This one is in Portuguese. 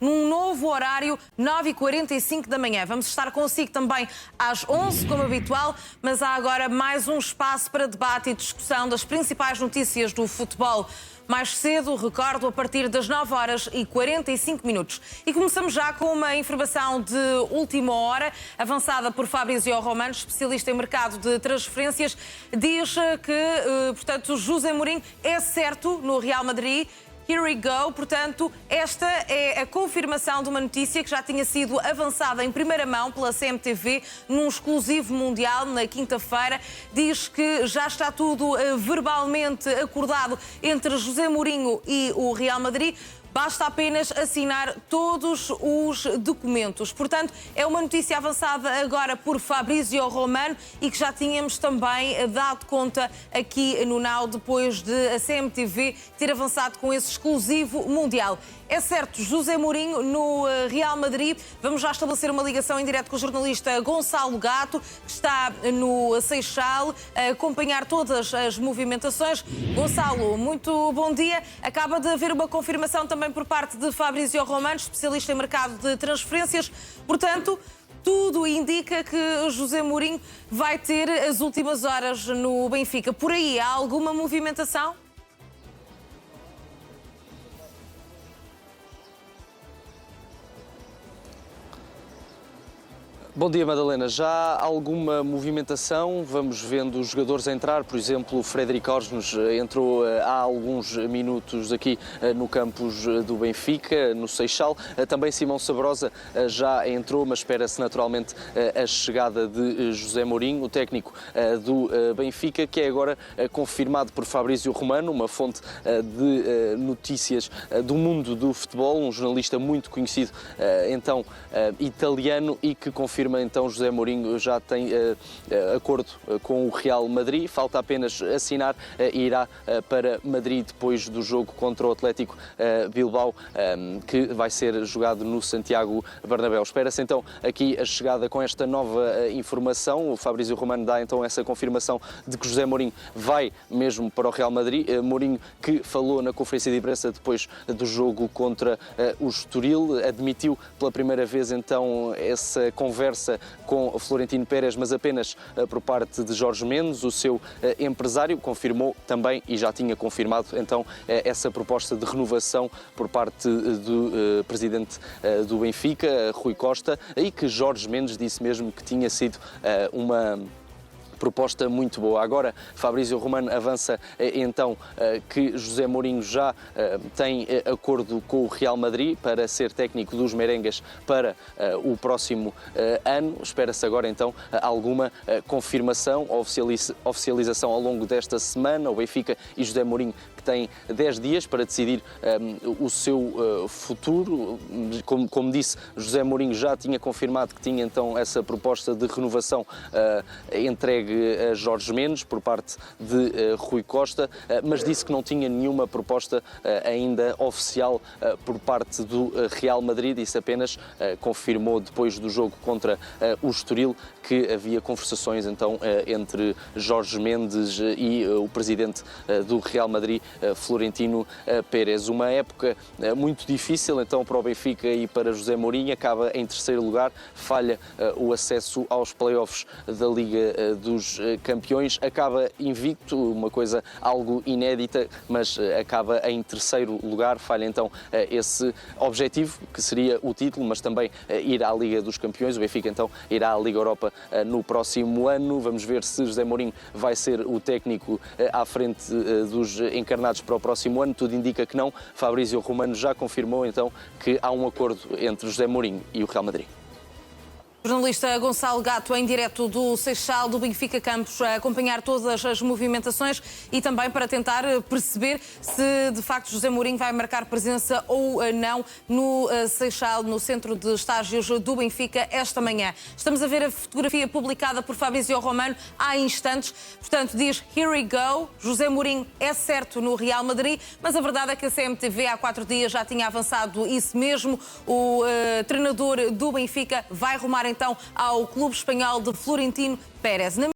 num novo horário, 9h45 da manhã. Vamos estar consigo também às 11, como habitual, mas há agora mais um espaço para debate e discussão das principais notícias do futebol. Mais cedo, recordo, a partir das 9h45. E começamos já com uma informação de última hora, avançada por Fabrizio Romano, especialista em mercado de transferências. Diz que, portanto, José Mourinho é certo no Real Madrid. Here we go. Portanto, esta é a confirmação de uma notícia que já tinha sido avançada em primeira mão pela CMTV num exclusivo mundial na quinta-feira. Diz que já está tudo verbalmente acordado entre José Mourinho e o Real Madrid. Basta apenas assinar todos os documentos. Portanto, é uma notícia avançada agora por Fabrizio Romano e que já tínhamos também dado conta aqui no Now, depois de a CMTV ter avançado com esse exclusivo mundial. É certo, José Mourinho no Real Madrid. Vamos já estabelecer uma ligação em direto com o jornalista Gonçalo Gato, que está no Seixal, a acompanhar todas as movimentações. Gonçalo, muito bom dia. Acaba de haver uma confirmação também por parte de Fabrizio Romano, especialista em mercado de transferências. Portanto, tudo indica que José Mourinho vai ter as últimas horas no Benfica. Por aí, há alguma movimentação? Bom dia, Madalena. Já há alguma movimentação, vamos vendo os jogadores entrar, por exemplo, o Frederic Orgens entrou há alguns minutos aqui no campus do Benfica, no Seixal. Também Simão Sabrosa já entrou, mas espera-se naturalmente a chegada de José Mourinho, o técnico do Benfica, que é agora confirmado por Fabrizio Romano, uma fonte de notícias do mundo do futebol, um jornalista muito conhecido, então italiano, e que confirma então José Mourinho já tem acordo com o Real Madrid, falta apenas assinar e irá para Madrid depois do jogo contra o Atlético Bilbao, que vai ser jogado no Santiago Bernabéu. Espera-se então aqui a chegada com esta nova informação. O Fabrizio Romano dá então essa confirmação de que José Mourinho vai mesmo para o Real Madrid. Mourinho, que falou na conferência de imprensa depois do jogo contra o Estoril, admitiu pela primeira vez então essa conversa com o Florentino Pérez, mas apenas por parte de Jorge Mendes, o seu empresário. Confirmou também, e já tinha confirmado então, essa proposta de renovação por parte do presidente do Benfica, Rui Costa, e que Jorge Mendes disse mesmo que tinha sido uma proposta muito boa. Agora, Fabrizio Romano avança então que José Mourinho já tem acordo com o Real Madrid para ser técnico dos merengues para o próximo ano. Espera-se agora então alguma confirmação, oficialização ao longo desta semana. O Benfica e José Mourinho, que tem 10 dias para decidir o seu futuro. Como disse, José Mourinho já tinha confirmado que tinha então essa proposta de renovação entregue a Jorge Mendes por parte de Rui Costa, mas disse que não tinha nenhuma proposta ainda oficial por parte do Real Madrid. Disse apenas, confirmou depois do jogo contra o Estoril, que havia conversações então entre Jorge Mendes e o presidente do Real Madrid, Florentino Pérez. Uma época muito difícil então para o Benfica e para José Mourinho. Acaba em terceiro lugar, falha o acesso aos playoffs da Liga dos Campeões, acaba invicto, uma coisa algo inédita, mas acaba em terceiro lugar, falha então esse objetivo, que seria o título, mas também ir à Liga dos Campeões. O Benfica então irá à Liga Europa no próximo ano. Vamos ver se José Mourinho vai ser o técnico à frente dos encarnados para o próximo ano. Tudo indica que não. Fabrizio Romano já confirmou então que há um acordo entre José Mourinho e o Real Madrid. Jornalista Gonçalo Gato, em direto do Seixal, do Benfica Campos, a acompanhar todas as movimentações e também para tentar perceber se de facto José Mourinho vai marcar presença ou não no Seixal, no centro de estágios do Benfica, esta manhã. Estamos a ver a fotografia publicada por Fabrizio Romano há instantes. Portanto, diz here we go, José Mourinho é certo no Real Madrid, mas a verdade é que a CMTV há 4 dias já tinha avançado isso mesmo. O treinador do Benfica vai rumar então ao clube espanhol de Florentino Pérez.